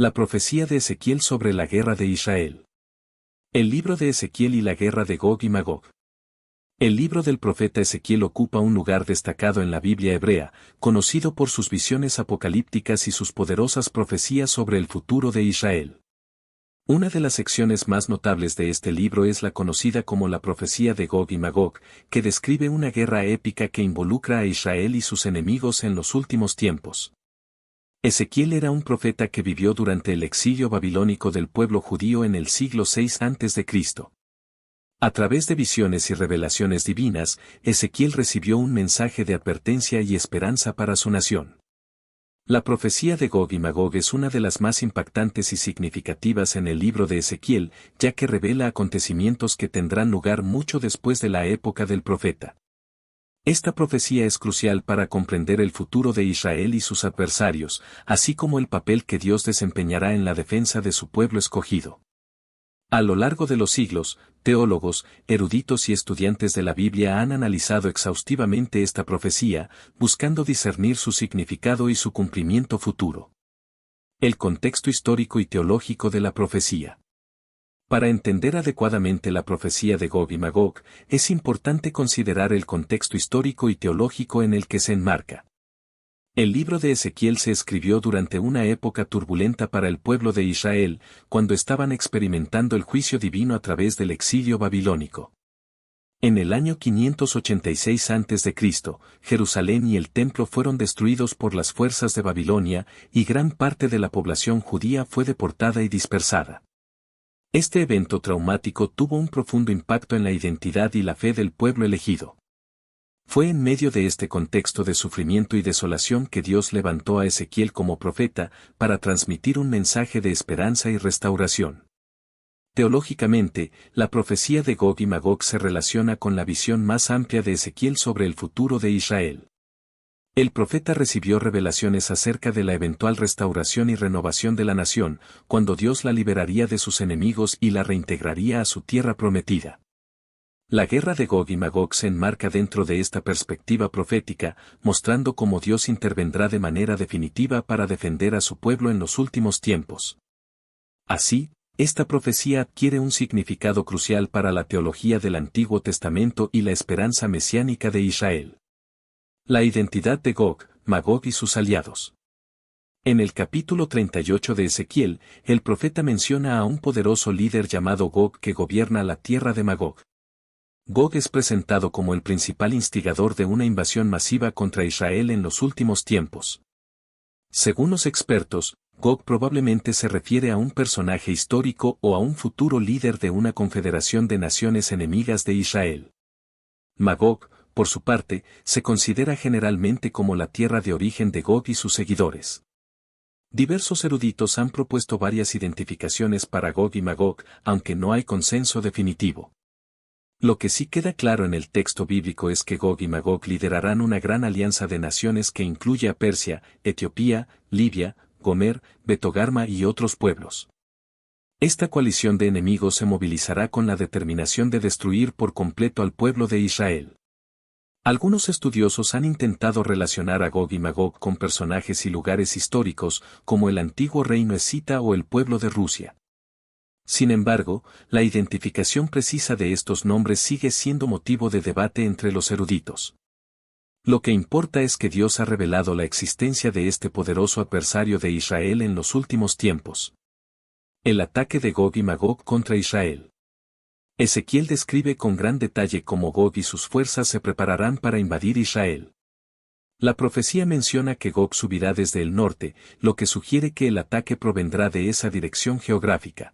La profecía de Ezequiel sobre la guerra de Israel. El libro de Ezequiel y la guerra de Gog y Magog. El libro del profeta Ezequiel ocupa un lugar destacado en la Biblia hebrea, conocido por sus visiones apocalípticas y sus poderosas profecías sobre el futuro de Israel. Una de las secciones más notables de este libro es la conocida como la profecía de Gog y Magog, que describe una guerra épica que involucra a Israel y sus enemigos en los últimos tiempos. Ezequiel era un profeta que vivió durante el exilio babilónico del pueblo judío en el siglo VI a.C. A través de visiones y revelaciones divinas, Ezequiel recibió un mensaje de advertencia y esperanza para su nación. La profecía de Gog y Magog es una de las más impactantes y significativas en el libro de Ezequiel, ya que revela acontecimientos que tendrán lugar mucho después de la época del profeta. Esta profecía es crucial para comprender el futuro de Israel y sus adversarios, así como el papel que Dios desempeñará en la defensa de su pueblo escogido. A lo largo de los siglos, teólogos, eruditos y estudiantes de la Biblia han analizado exhaustivamente esta profecía, buscando discernir su significado y su cumplimiento futuro. El contexto histórico y teológico de la profecía. Para entender adecuadamente la profecía de Gog y Magog, es importante considerar el contexto histórico y teológico en el que se enmarca. El libro de Ezequiel se escribió durante una época turbulenta para el pueblo de Israel, cuando estaban experimentando el juicio divino a través del exilio babilónico. En el año 586 a.C., Jerusalén y el templo fueron destruidos por las fuerzas de Babilonia, y gran parte de la población judía fue deportada y dispersada. Este evento traumático tuvo un profundo impacto en la identidad y la fe del pueblo elegido. Fue en medio de este contexto de sufrimiento y desolación que Dios levantó a Ezequiel como profeta, para transmitir un mensaje de esperanza y restauración. Teológicamente, la profecía de Gog y Magog se relaciona con la visión más amplia de Ezequiel sobre el futuro de Israel. El profeta recibió revelaciones acerca de la eventual restauración y renovación de la nación, cuando Dios la liberaría de sus enemigos y la reintegraría a su tierra prometida. La guerra de Gog y Magog se enmarca dentro de esta perspectiva profética, mostrando cómo Dios intervendrá de manera definitiva para defender a su pueblo en los últimos tiempos. Así, esta profecía adquiere un significado crucial para la teología del Antiguo Testamento y la esperanza mesiánica de Israel. La identidad de Gog, Magog y sus aliados. En el capítulo 38 de Ezequiel, el profeta menciona a un poderoso líder llamado Gog que gobierna la tierra de Magog. Gog es presentado como el principal instigador de una invasión masiva contra Israel en los últimos tiempos. Según los expertos, Gog probablemente se refiere a un personaje histórico o a un futuro líder de una confederación de naciones enemigas de Israel. Magog, por su parte, se considera generalmente como la tierra de origen de Gog y sus seguidores. Diversos eruditos han propuesto varias identificaciones para Gog y Magog, aunque no hay consenso definitivo. Lo que sí queda claro en el texto bíblico es que Gog y Magog liderarán una gran alianza de naciones que incluye a Persia, Etiopía, Libia, Gomer, Betogarma y otros pueblos. Esta coalición de enemigos se movilizará con la determinación de destruir por completo al pueblo de Israel. Algunos estudiosos han intentado relacionar a Gog y Magog con personajes y lugares históricos, como el antiguo reino escita o el pueblo de Rusia. Sin embargo, la identificación precisa de estos nombres sigue siendo motivo de debate entre los eruditos. Lo que importa es que Dios ha revelado la existencia de este poderoso adversario de Israel en los últimos tiempos. El ataque de Gog y Magog contra Israel. Ezequiel describe con gran detalle cómo Gog y sus fuerzas se prepararán para invadir Israel. La profecía menciona que Gog subirá desde el norte, lo que sugiere que el ataque provendrá de esa dirección geográfica.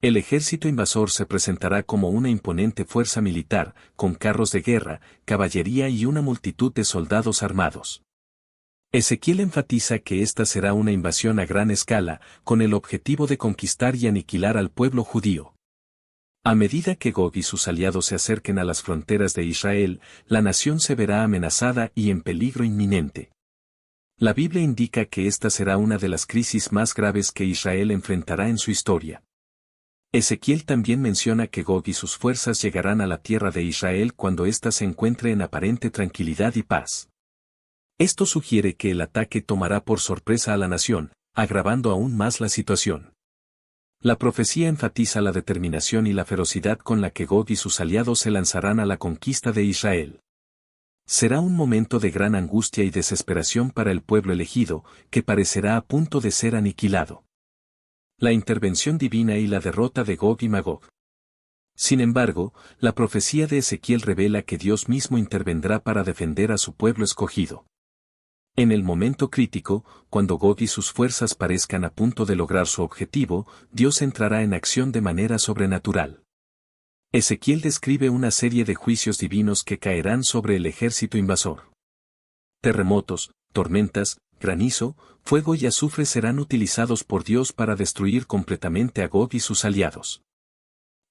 El ejército invasor se presentará como una imponente fuerza militar, con carros de guerra, caballería y una multitud de soldados armados. Ezequiel enfatiza que esta será una invasión a gran escala, con el objetivo de conquistar y aniquilar al pueblo judío. A medida que Gog y sus aliados se acerquen a las fronteras de Israel, la nación se verá amenazada y en peligro inminente. La Biblia indica que esta será una de las crisis más graves que Israel enfrentará en su historia. Ezequiel también menciona que Gog y sus fuerzas llegarán a la tierra de Israel cuando ésta se encuentre en aparente tranquilidad y paz. Esto sugiere que el ataque tomará por sorpresa a la nación, agravando aún más la situación. La profecía enfatiza la determinación y la ferocidad con la que Gog y sus aliados se lanzarán a la conquista de Israel. Será un momento de gran angustia y desesperación para el pueblo elegido, que parecerá a punto de ser aniquilado. La intervención divina y la derrota de Gog y Magog. Sin embargo, la profecía de Ezequiel revela que Dios mismo intervendrá para defender a su pueblo escogido. En el momento crítico, cuando Gog y sus fuerzas parezcan a punto de lograr su objetivo, Dios entrará en acción de manera sobrenatural. Ezequiel describe una serie de juicios divinos que caerán sobre el ejército invasor. Terremotos, tormentas, granizo, fuego y azufre serán utilizados por Dios para destruir completamente a Gog y sus aliados.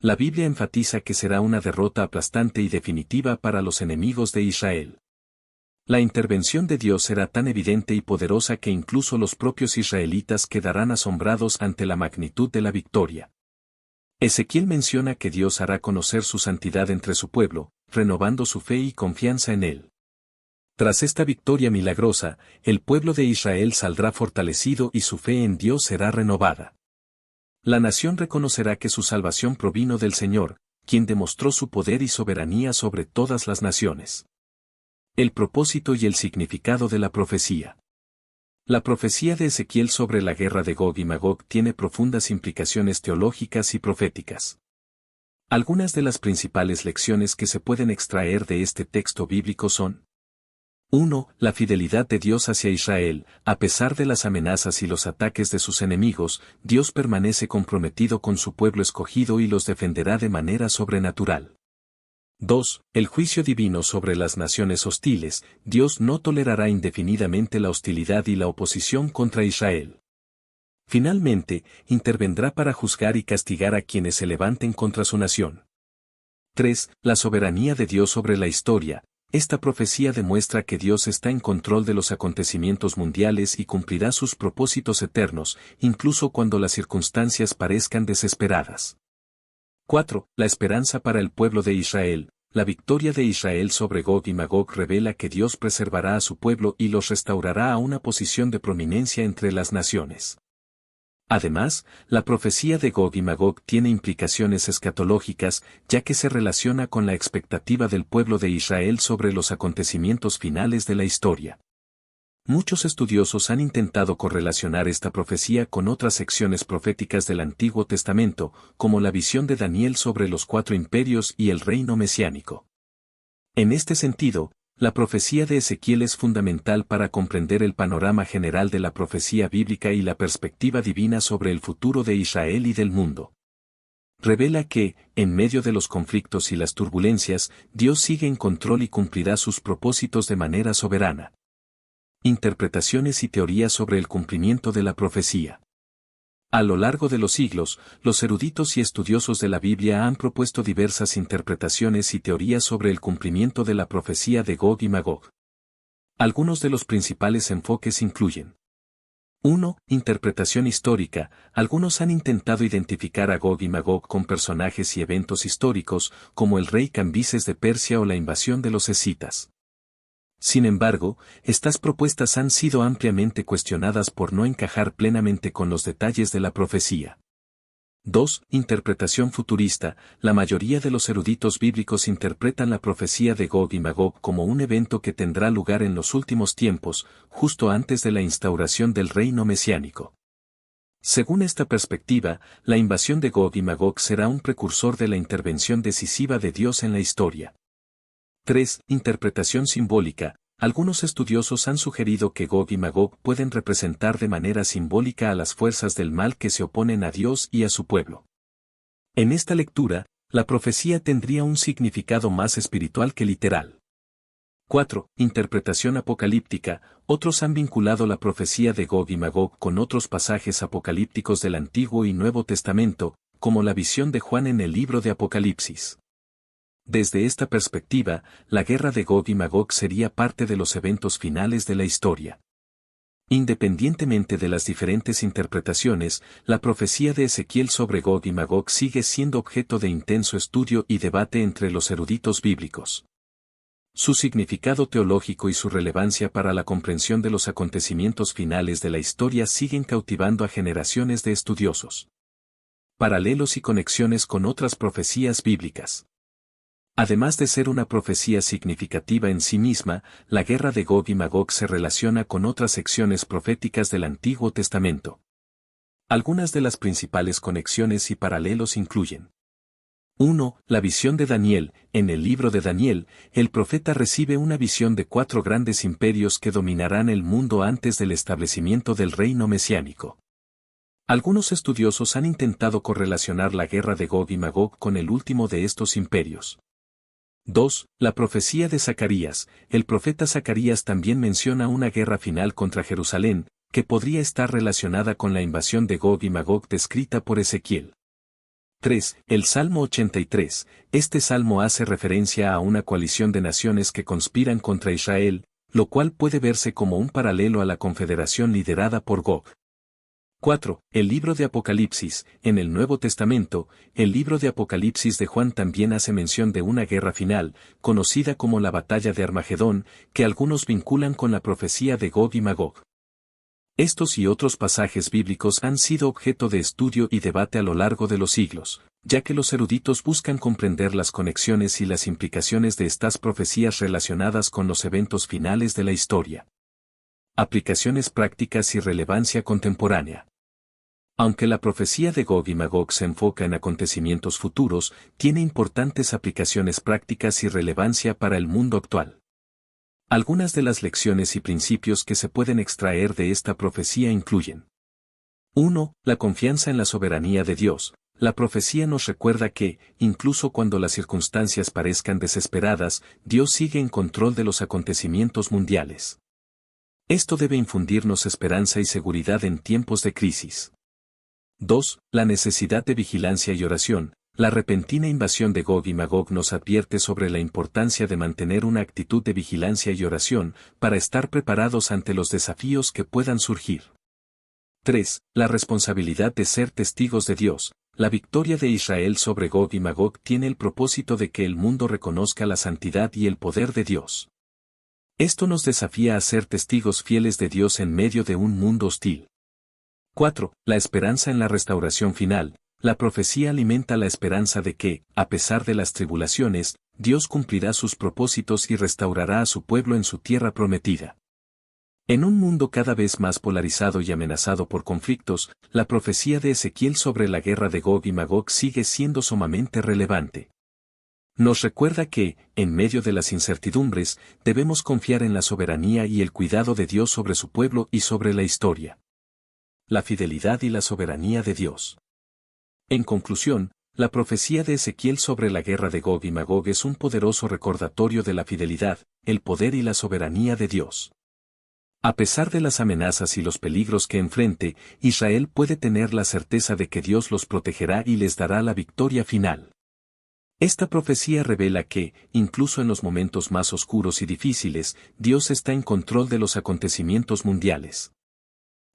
La Biblia enfatiza que será una derrota aplastante y definitiva para los enemigos de Israel. La intervención de Dios será tan evidente y poderosa que incluso los propios israelitas quedarán asombrados ante la magnitud de la victoria. Ezequiel menciona que Dios hará conocer su santidad entre su pueblo, renovando su fe y confianza en él. Tras esta victoria milagrosa, el pueblo de Israel saldrá fortalecido y su fe en Dios será renovada. La nación reconocerá que su salvación provino del Señor, quien demostró su poder y soberanía sobre todas las naciones. El propósito y el significado de la profecía. La profecía de Ezequiel sobre la guerra de Gog y Magog tiene profundas implicaciones teológicas y proféticas. Algunas de las principales lecciones que se pueden extraer de este texto bíblico son: 1. La fidelidad de Dios hacia Israel. A pesar de las amenazas y los ataques de sus enemigos, Dios permanece comprometido con su pueblo escogido y los defenderá de manera sobrenatural. 2. El juicio divino sobre las naciones hostiles. Dios no tolerará indefinidamente la hostilidad y la oposición contra Israel. Finalmente, intervendrá para juzgar y castigar a quienes se levanten contra su nación. 3. La soberanía de Dios sobre la historia. Esta profecía demuestra que Dios está en control de los acontecimientos mundiales y cumplirá sus propósitos eternos, incluso cuando las circunstancias parezcan desesperadas. 4. La esperanza para el pueblo de Israel. La victoria de Israel sobre Gog y Magog revela que Dios preservará a su pueblo y los restaurará a una posición de prominencia entre las naciones. Además, la profecía de Gog y Magog tiene implicaciones escatológicas, ya que se relaciona con la expectativa del pueblo de Israel sobre los acontecimientos finales de la historia. Muchos estudiosos han intentado correlacionar esta profecía con otras secciones proféticas del Antiguo Testamento, como la visión de Daniel sobre los 4 imperios y el reino mesiánico. En este sentido, la profecía de Ezequiel es fundamental para comprender el panorama general de la profecía bíblica y la perspectiva divina sobre el futuro de Israel y del mundo. Revela que, en medio de los conflictos y las turbulencias, Dios sigue en control y cumplirá sus propósitos de manera soberana. Interpretaciones y teorías sobre el cumplimiento de la profecía. A lo largo de los siglos, los eruditos y estudiosos de la Biblia han propuesto diversas interpretaciones y teorías sobre el cumplimiento de la profecía de Gog y Magog. Algunos de los principales enfoques incluyen: 1. Interpretación histórica. Algunos han intentado identificar a Gog y Magog con personajes y eventos históricos, como el rey Cambises de Persia o la invasión de los escitas. Sin embargo, estas propuestas han sido ampliamente cuestionadas por no encajar plenamente con los detalles de la profecía. 2. Interpretación futurista. La mayoría de los eruditos bíblicos interpretan la profecía de Gog y Magog como un evento que tendrá lugar en los últimos tiempos, justo antes de la instauración del reino mesiánico. Según esta perspectiva, la invasión de Gog y Magog será un precursor de la intervención decisiva de Dios en la historia. 3. Interpretación simbólica. Algunos estudiosos han sugerido que Gog y Magog pueden representar de manera simbólica a las fuerzas del mal que se oponen a Dios y a su pueblo. En esta lectura, la profecía tendría un significado más espiritual que literal. 4. Interpretación apocalíptica. Otros han vinculado la profecía de Gog y Magog con otros pasajes apocalípticos del Antiguo y Nuevo Testamento, como la visión de Juan en el libro de Apocalipsis. Desde esta perspectiva, la guerra de Gog y Magog sería parte de los eventos finales de la historia. Independientemente de las diferentes interpretaciones, la profecía de Ezequiel sobre Gog y Magog sigue siendo objeto de intenso estudio y debate entre los eruditos bíblicos. Su significado teológico y su relevancia para la comprensión de los acontecimientos finales de la historia siguen cautivando a generaciones de estudiosos. Paralelos y conexiones con otras profecías bíblicas. Además de ser una profecía significativa en sí misma, la guerra de Gog y Magog se relaciona con otras secciones proféticas del Antiguo Testamento. Algunas de las principales conexiones y paralelos incluyen: 1. La visión de Daniel. En el libro de Daniel, el profeta recibe una visión de 4 grandes imperios que dominarán el mundo antes del establecimiento del reino mesiánico. Algunos estudiosos han intentado correlacionar la guerra de Gog y Magog con el último de estos imperios. 2. La profecía de Zacarías. El profeta Zacarías también menciona una guerra final contra Jerusalén, que podría estar relacionada con la invasión de Gog y Magog descrita por Ezequiel. 3. El Salmo 83. Este salmo hace referencia a una coalición de naciones que conspiran contra Israel, lo cual puede verse como un paralelo a la confederación liderada por Gog. 4. El libro de Apocalipsis. En el Nuevo Testamento, el libro de Apocalipsis de Juan también hace mención de una guerra final, conocida como la batalla de Armagedón, que algunos vinculan con la profecía de Gog y Magog. Estos y otros pasajes bíblicos han sido objeto de estudio y debate a lo largo de los siglos, ya que los eruditos buscan comprender las conexiones y las implicaciones de estas profecías relacionadas con los eventos finales de la historia. Aplicaciones prácticas y relevancia contemporánea. Aunque la profecía de Gog y Magog se enfoca en acontecimientos futuros, tiene importantes aplicaciones prácticas y relevancia para el mundo actual. Algunas de las lecciones y principios que se pueden extraer de esta profecía incluyen: 1. La confianza en la soberanía de Dios. La profecía nos recuerda que, incluso cuando las circunstancias parezcan desesperadas, Dios sigue en control de los acontecimientos mundiales. Esto debe infundirnos esperanza y seguridad en tiempos de crisis. 2. La necesidad de vigilancia y oración. La repentina invasión de Gog y Magog nos advierte sobre la importancia de mantener una actitud de vigilancia y oración, para estar preparados ante los desafíos que puedan surgir. 3. La responsabilidad de ser testigos de Dios. La victoria de Israel sobre Gog y Magog tiene el propósito de que el mundo reconozca la santidad y el poder de Dios. Esto nos desafía a ser testigos fieles de Dios en medio de un mundo hostil. 4. La esperanza en la restauración final. La profecía alimenta la esperanza de que, a pesar de las tribulaciones, Dios cumplirá sus propósitos y restaurará a su pueblo en su tierra prometida. En un mundo cada vez más polarizado y amenazado por conflictos, la profecía de Ezequiel sobre la guerra de Gog y Magog sigue siendo sumamente relevante. Nos recuerda que, en medio de las incertidumbres, debemos confiar en la soberanía y el cuidado de Dios sobre su pueblo y sobre la historia. La fidelidad y la soberanía de Dios. En conclusión, la profecía de Ezequiel sobre la guerra de Gog y Magog es un poderoso recordatorio de la fidelidad, el poder y la soberanía de Dios. A pesar de las amenazas y los peligros que enfrente, Israel puede tener la certeza de que Dios los protegerá y les dará la victoria final. Esta profecía revela que, incluso en los momentos más oscuros y difíciles, Dios está en control de los acontecimientos mundiales.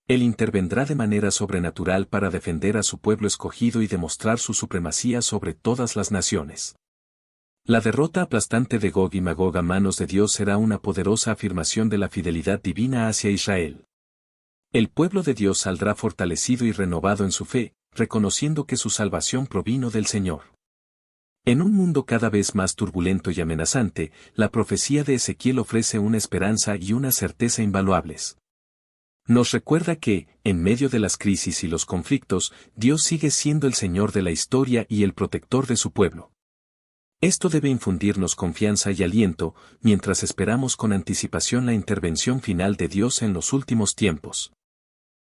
Él intervendrá de manera sobrenatural para defender a su pueblo escogido y demostrar su supremacía sobre todas las naciones. La derrota aplastante de Gog y Magog a manos de Dios será una poderosa afirmación de la fidelidad divina hacia Israel. El pueblo de Dios saldrá fortalecido y renovado en su fe, reconociendo que su salvación provino del Señor. En un mundo cada vez más turbulento y amenazante, la profecía de Ezequiel ofrece una esperanza y una certeza invaluables. Nos recuerda que, en medio de las crisis y los conflictos, Dios sigue siendo el Señor de la historia y el protector de su pueblo. Esto debe infundirnos confianza y aliento, mientras esperamos con anticipación la intervención final de Dios en los últimos tiempos.